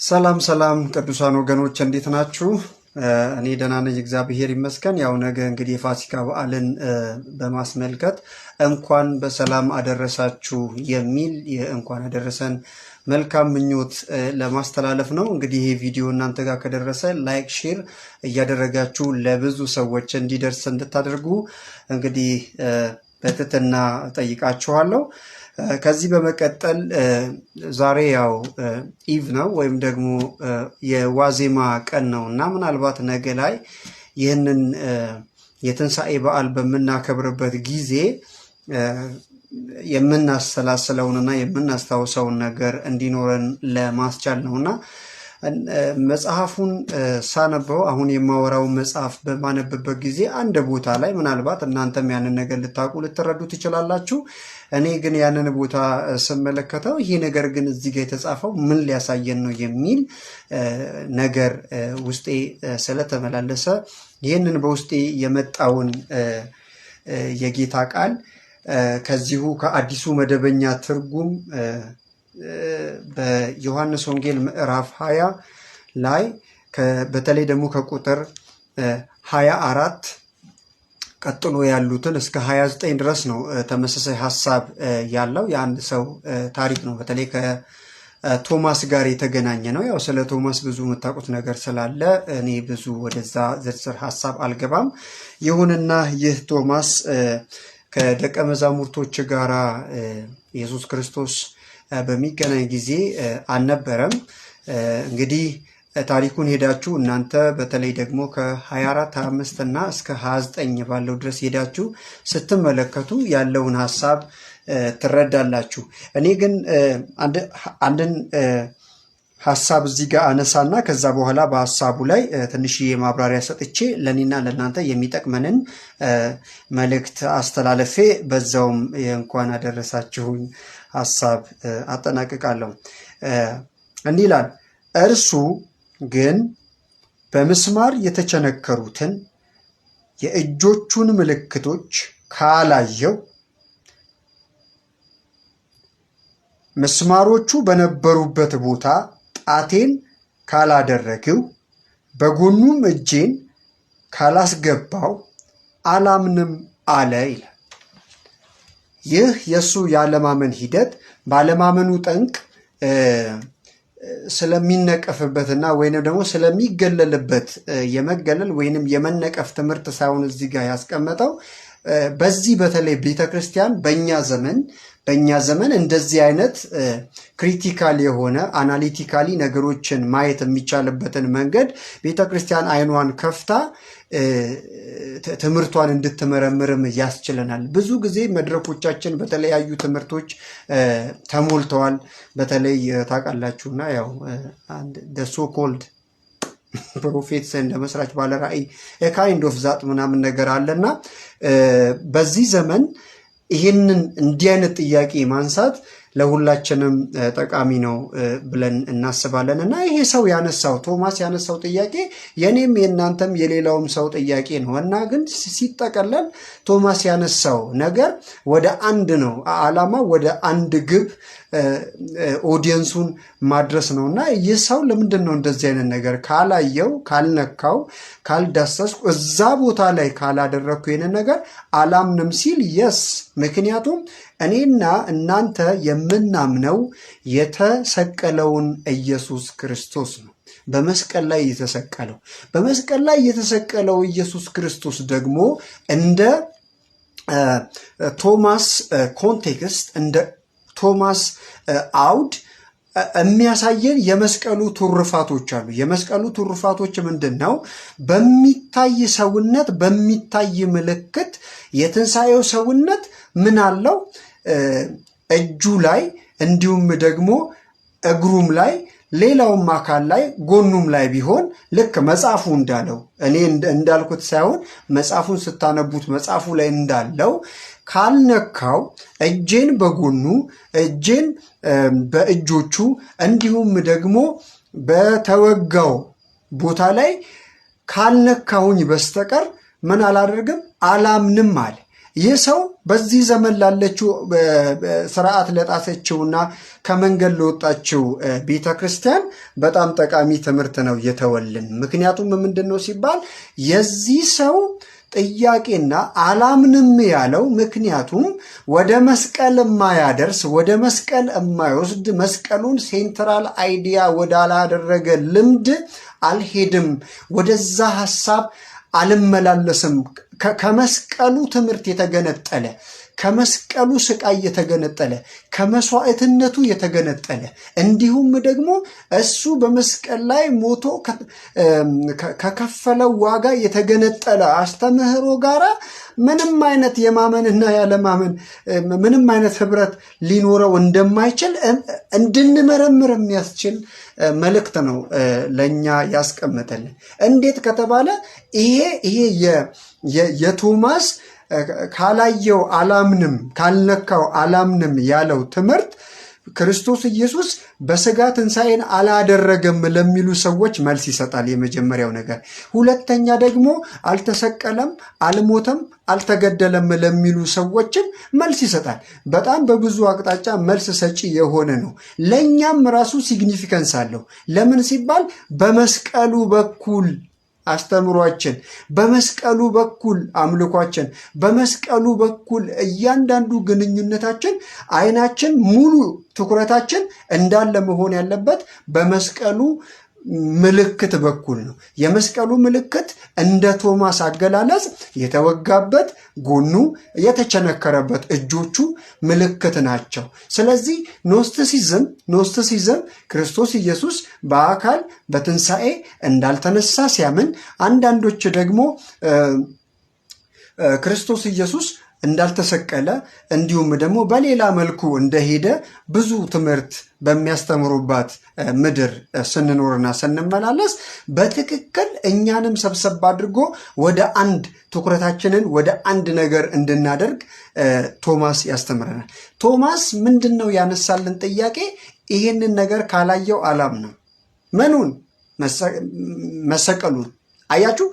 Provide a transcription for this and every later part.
ሰላም ሰላም ቅዱሳን ወገኖች እንዴት ናችሁ? እኔ ደህና ነኝ፣ እግዚአብሔር ይመስገን። ያው ነገ እንግዲህ የፋሲካ በዓልን በማስመልከት እንኳን በሰላም አደረሳችሁ የሚል እንኳን አደረሰን መልካም ምኞት ለማስተላለፍ ነው። እንግዲህ ይሄ ቪዲዮ እናንተ ጋር ከደረሰ ላይክ፣ ሼር እያደረጋችሁ ለብዙ ሰዎች እንዲደርስ እንድታደርጉ እንግዲህ በትህትና ጠይቃችኋለሁ። ከዚህ በመቀጠል ዛሬ ያው ኢቭ ነው ወይም ደግሞ የዋዜማ ቀን ነው እና ምናልባት ነገ ላይ ይህንን የትንሣኤ በዓል በምናከብርበት ጊዜ የምናሰላስለውንና የምናስታውሰውን ነገር እንዲኖረን ለማስቻል ነውና መጽሐፉን ሳነበው አሁን የማወራው መጽሐፍ በማነብበት ጊዜ አንድ ቦታ ላይ ምናልባት እናንተም ያንን ነገር ልታውቁ ልትረዱ ትችላላችሁ። እኔ ግን ያንን ቦታ ስመለከተው ይሄ ነገር ግን እዚህ ጋር የተጻፈው ምን ሊያሳየን ነው የሚል ነገር ውስጤ ስለተመላለሰ ይህንን በውስጤ የመጣውን የጌታ ቃል ከዚሁ ከአዲሱ መደበኛ ትርጉም በዮሐንስ ወንጌል ምዕራፍ 20 ላይ በተለይ ደግሞ ከቁጥር 24 ቀጥሎ ያሉትን እስከ 29 ድረስ ነው ተመሳሳይ ሐሳብ ያለው የአንድ ሰው ታሪክ ነው። በተለይ ከቶማስ ጋር የተገናኘ ነው። ያው ስለ ቶማስ ብዙ የምታውቁት ነገር ስላለ እኔ ብዙ ወደዛ ዝርዝር ሐሳብ አልገባም። ይሁንና ይህ ቶማስ ከደቀ መዛሙርቶች ጋር ኢየሱስ ክርስቶስ በሚገናኝ ጊዜ አልነበረም። እንግዲህ ታሪኩን ሄዳችሁ እናንተ በተለይ ደግሞ ከ24 25 እና እስከ 29 ባለው ድረስ ሄዳችሁ ስትመለከቱ ያለውን ሐሳብ ትረዳላችሁ። እኔ ግን አንድን ሐሳብ እዚህ ጋር አነሳና ከዛ በኋላ በሐሳቡ ላይ ትንሽዬ ማብራሪያ ሰጥቼ ለኔና ለእናንተ የሚጠቅመንን መልእክት አስተላለፌ በዛውም እንኳን አደረሳችሁኝ ሐሳብ አጠናቅቃለሁ። እንዲህ ይላል፣ እርሱ ግን በምስማር የተቸነከሩትን የእጆቹን ምልክቶች ካላየው፣ ምስማሮቹ በነበሩበት ቦታ ጣቴን ካላደረግው፣ በጎኑም እጄን ካላስገባው አላምንም አለ ይላል። ይህ የእሱ ያለማመን ሂደት ባለማመኑ ጠንቅ ስለሚነቀፍበትና ወይንም ደግሞ ስለሚገለልበት የመገለል ወይንም የመነቀፍ ትምህርት ሳይሆን እዚህ ጋር ያስቀመጠው በዚህ በተለይ ቤተክርስቲያን በእኛ ዘመን እንደዚህ አይነት ክሪቲካል የሆነ አናሊቲካሊ ነገሮችን ማየት የሚቻልበትን መንገድ ቤተክርስቲያን አይኗን ከፍታ ትምህርቷን እንድትመረምርም ያስችለናል። ብዙ ጊዜ መድረኮቻችን በተለያዩ ትምህርቶች ተሞልተዋል። በተለይ ታውቃላችሁና ያው ሶ ኮልድ ፕሮፌትስ እንደ መስራች ባለ ራእይ ካይንድ ኦፍ ዛት ምናምን ነገር አለና በዚህ ዘመን ይህንን እንዲህ አይነት ጥያቄ ማንሳት ለሁላችንም ጠቃሚ ነው ብለን እናስባለን። እና ይሄ ሰው ያነሳው ቶማስ ያነሳው ጥያቄ የኔም የእናንተም የሌላውም ሰው ጥያቄ ነው እና ግን ሲጠቀለል ቶማስ ያነሳው ነገር ወደ አንድ ነው ዓላማ፣ ወደ አንድ ግብ ኦዲየንሱን ማድረስ ነው። እና ይህ ሰው ለምንድን ነው እንደዚህ አይነት ነገር ካላየው፣ ካልነካው፣ ካልዳሰስኩ፣ እዛ ቦታ ላይ ካላደረግኩ ይህንን ነገር አላምንም ሲል የስ ምክንያቱም እኔና እናንተ የምናምነው የተሰቀለውን ኢየሱስ ክርስቶስ ነው። በመስቀል ላይ የተሰቀለው በመስቀል ላይ የተሰቀለው ኢየሱስ ክርስቶስ ደግሞ እንደ ቶማስ ኮንቴክስት እንደ ቶማስ አውድ የሚያሳየን የመስቀሉ ትሩፋቶች አሉ። የመስቀሉ ትሩፋቶች ምንድን ነው? በሚታይ ሰውነት በሚታይ ምልክት የትንሣኤው ሰውነት ምን አለው? እጁ ላይ እንዲሁም ደግሞ እግሩም ላይ ሌላውም አካል ላይ ጎኑም ላይ ቢሆን ልክ መጽሐፉ እንዳለው እኔ እንዳልኩት ሳይሆን መጽሐፉን ስታነቡት መጽሐፉ ላይ እንዳለው ካልነካው እጄን በጎኑ እጄን በእጆቹ እንዲሁም ደግሞ በተወጋው ቦታ ላይ ካልነካሁኝ በስተቀር ምን አላደርግም አላምንም አለ። ይህ ሰው በዚህ ዘመን ላለችው ስርዓት ለጣሰችውና ከመንገድ ለወጣችው ቤተ ክርስቲያን በጣም ጠቃሚ ትምህርት ነው የተወልን። ምክንያቱም ምንድነው ሲባል የዚህ ሰው ጥያቄና አላምንም ያለው ምክንያቱም ወደ መስቀል የማያደርስ ወደ መስቀል የማይወስድ መስቀሉን ሴንትራል አይዲያ ወዳላደረገ ልምድ አልሄድም፣ ወደዛ ሐሳብ አልመላለስም። ከመስቀሉ ትምህርት የተገነጠለ ከመስቀሉ ስቃይ የተገነጠለ ከመስዋዕትነቱ የተገነጠለ እንዲሁም ደግሞ እሱ በመስቀል ላይ ሞቶ ከከፈለው ዋጋ የተገነጠለ አስተምህሮ ጋራ ምንም አይነት የማመንና ያለማመን ምንም አይነት ህብረት ሊኖረው እንደማይችል እንድንመረምር የሚያስችል መልእክት ነው ለኛ ያስቀመጠልን። እንዴት ከተባለ ይሄ የቶማስ ካላየው አላምንም ካልነካው አላምንም ያለው ትምህርት ክርስቶስ ኢየሱስ በስጋ ትንሣኤን አላደረገም ለሚሉ ሰዎች መልስ ይሰጣል። የመጀመሪያው ነገር። ሁለተኛ ደግሞ አልተሰቀለም፣ አልሞተም፣ አልተገደለም ለሚሉ ሰዎችም መልስ ይሰጣል። በጣም በብዙ አቅጣጫ መልስ ሰጪ የሆነ ነው። ለእኛም ራሱ ሲግኒፊካንስ አለው። ለምን ሲባል በመስቀሉ በኩል አስተምሯችን፣ በመስቀሉ በኩል አምልኳችን፣ በመስቀሉ በኩል እያንዳንዱ ግንኙነታችን አይናችን ሙሉ ትኩረታችን እንዳለ መሆን ያለበት በመስቀሉ ምልክት በኩል ነው። የመስቀሉ ምልክት እንደ ቶማስ አገላለጽ የተወጋበት ጎኑ፣ የተቸነከረበት እጆቹ ምልክት ናቸው። ስለዚህ ኖስቲሲዝም ክርስቶስ ኢየሱስ በአካል በትንሣኤ እንዳልተነሳ ሲያምን፣ አንዳንዶች ደግሞ ክርስቶስ ኢየሱስ እንዳልተሰቀለ እንዲሁም ደግሞ በሌላ መልኩ እንደሄደ ብዙ ትምህርት በሚያስተምሩባት ምድር ስንኖርና ስንመላለስ በትክክል እኛንም ሰብሰብ አድርጎ ወደ አንድ ትኩረታችንን ወደ አንድ ነገር እንድናደርግ ቶማስ ያስተምረናል። ቶማስ ምንድን ነው ያነሳልን ጥያቄ? ይህንን ነገር ካላየው አላምንም። ምኑን? መሰቀሉን። አያችሁ፣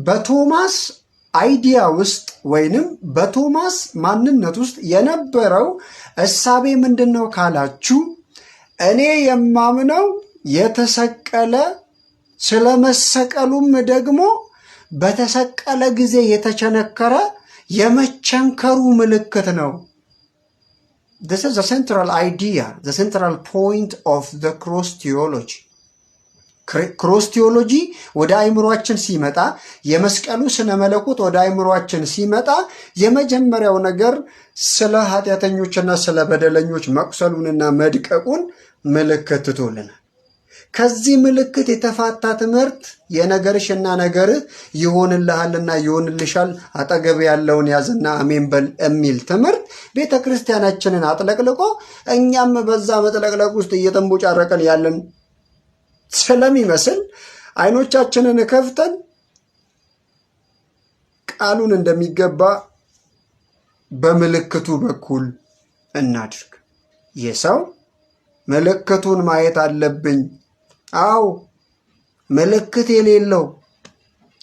በቶማስ አይዲያ ውስጥ ወይንም በቶማስ ማንነት ውስጥ የነበረው እሳቤ ምንድን ነው ካላችሁ፣ እኔ የማምነው የተሰቀለ ስለመሰቀሉም ደግሞ በተሰቀለ ጊዜ የተቸነከረ የመቸንከሩ ምልክት ነው። This is the central idea, the central point of the cross theology. ክሮስ ቲዮሎጂ ወደ አይምሯችን ሲመጣ፣ የመስቀሉ ስነ መለኮት ወደ አይምሯችን ሲመጣ የመጀመሪያው ነገር ስለ ኃጢአተኞችና ስለ በደለኞች መቁሰሉንና መድቀቁን ምልክት ትቶልናል። ከዚህ ምልክት የተፋታ ትምህርት የነገርሽና ነገርህ ይሆንልሃልና ይሆንልሻል፣ አጠገብ ያለውን ያዝና አሜን በል የሚል ትምህርት ቤተ ክርስቲያናችንን አጥለቅልቆ እኛም በዛ መጥለቅለቅ ውስጥ እየተንቦጫረቀን ያለን ስለሚመስል አይኖቻችንን ከፍተን ቃሉን እንደሚገባ በምልክቱ በኩል እናድርግ። የሰው ምልክቱን ማየት አለብኝ። አዎ፣ ምልክት የሌለው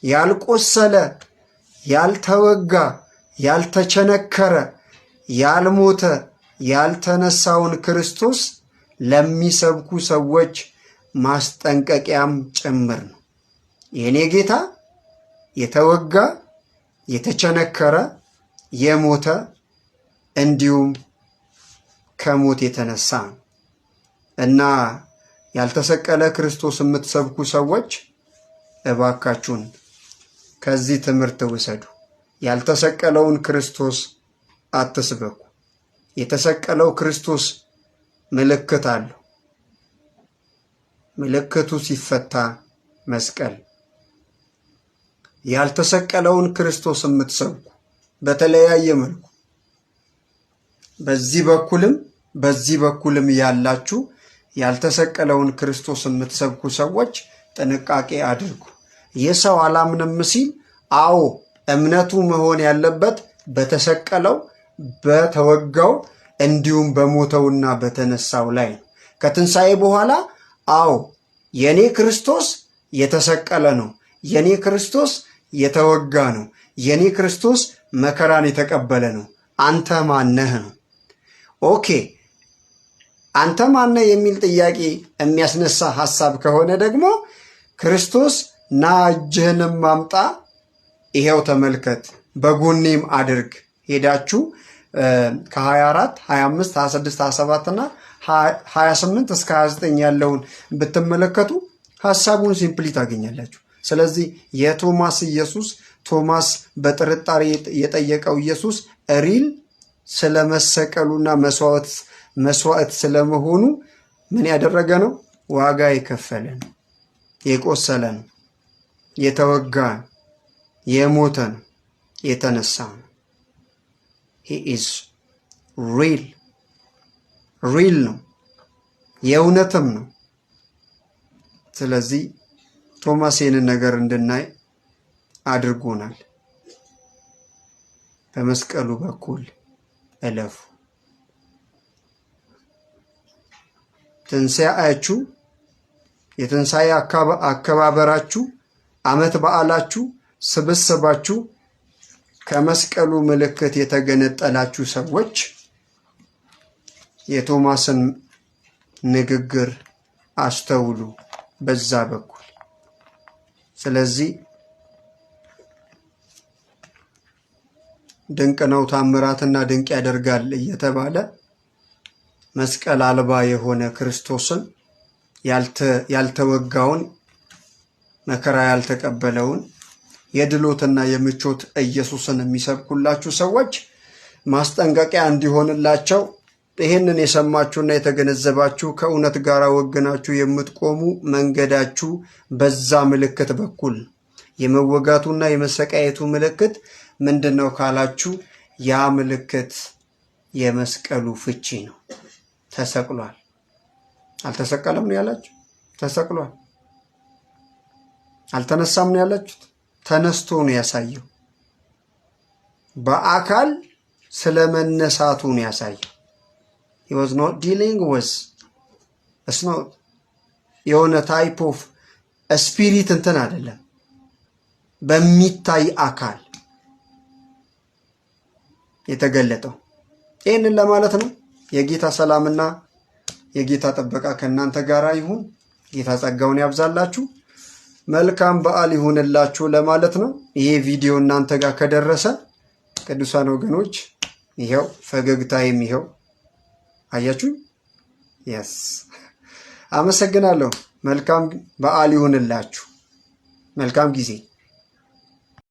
ያልቆሰለ፣ ያልተወጋ፣ ያልተቸነከረ፣ ያልሞተ፣ ያልተነሳውን ክርስቶስ ለሚሰብኩ ሰዎች ማስጠንቀቂያም ጭምር ነው። የኔ ጌታ የተወጋ፣ የተቸነከረ፣ የሞተ እንዲሁም ከሞት የተነሳ እና ያልተሰቀለ ክርስቶስ የምትሰብኩ ሰዎች እባካችሁን ከዚህ ትምህርት ውሰዱ። ያልተሰቀለውን ክርስቶስ አትስበኩ። የተሰቀለው ክርስቶስ ምልክት አለው። ምልክቱ ሲፈታ መስቀል። ያልተሰቀለውን ክርስቶስ የምትሰብኩ በተለያየ መልኩ በዚህ በኩልም ያላችሁ ያልተሰቀለውን ክርስቶስ የምትሰብኩ ሰዎች ጥንቃቄ አድርጉ። የሰው አላምንም ሲል፣ አዎ እምነቱ መሆን ያለበት በተሰቀለው በተወጋው እንዲሁም በሞተውና በተነሳው ላይ ነው። ከትንሣኤ በኋላ አዎ የኔ ክርስቶስ የተሰቀለ ነው፣ የኔ ክርስቶስ የተወጋ ነው፣ የኔ ክርስቶስ መከራን የተቀበለ ነው። አንተ ማነህ ነው። ኦኬ አንተ ማነህ የሚል ጥያቄ የሚያስነሳ ሐሳብ ከሆነ ደግሞ ክርስቶስ ና እጅህንም አምጣ፣ ይሄው ተመልከት፣ በጎኔም አድርግ። ሄዳችሁ ከ24 25 26 27 እና 28 እስከ 29 ያለውን ብትመለከቱ ሐሳቡን ሲምፕሊ ታገኛላችሁ። ስለዚህ የቶማስ ኢየሱስ ቶማስ በጥርጣሬ የጠየቀው ኢየሱስ ሪል ስለመሰቀሉና መስዋዕት ስለመሆኑ ምን ያደረገ ነው? ዋጋ የከፈለ ነው፣ የቆሰለ ነው፣ የተወጋ ነው፣ የሞተ ነው፣ የተነሳ ነው። he is ሪል ነው፣ የእውነትም ነው። ስለዚህ ቶማስ ይህንን ነገር እንድናይ አድርጎናል። በመስቀሉ በኩል እለፉ። ትንሣኤያችሁ፣ የትንሣኤ አከባበራችሁ፣ ዓመት በዓላችሁ፣ ስብስባችሁ ከመስቀሉ ምልክት የተገነጠላችሁ ሰዎች የቶማስን ንግግር አስተውሉ በዛ በኩል። ስለዚህ ድንቅ ነው ታምራትና ድንቅ ያደርጋል እየተባለ መስቀል አልባ የሆነ ክርስቶስን ያልተወጋውን መከራ ያልተቀበለውን የድሎትና የምቾት ኢየሱስን የሚሰብኩላችሁ ሰዎች ማስጠንቀቂያ እንዲሆንላቸው ይህንን የሰማችሁና የተገነዘባችሁ ከእውነት ጋር ወግናችሁ የምትቆሙ መንገዳችሁ በዛ ምልክት በኩል የመወጋቱና የመሰቃየቱ ምልክት ምንድን ነው ካላችሁ፣ ያ ምልክት የመስቀሉ ፍቺ ነው። ተሰቅሏል። አልተሰቀለም ነው ያላችሁ? ተሰቅሏል። አልተነሳም ነው ያላችሁት? ተነስቶ ነው ያሳየው። በአካል ስለመነሳቱ ነው ያሳየው። he was not dealing with it's not የሆነ ታይፕ ኦፍ ስፒሪት እንትን አይደለም፣ በሚታይ አካል የተገለጠው። ይህንን ለማለት ነው። የጌታ ሰላምና የጌታ ጥበቃ ከእናንተ ጋር ይሁን። ጌታ ጸጋውን ያብዛላችሁ። መልካም በዓል ይሁንላችሁ ለማለት ነው። ይሄ ቪዲዮ እናንተ ጋር ከደረሰ ቅዱሳን ወገኖች ይሄው ፈገግታዬም ይሄው አያችሁ። የስ አመሰግናለሁ። መልካም በዓል ይሁንላችሁ። መልካም ጊዜ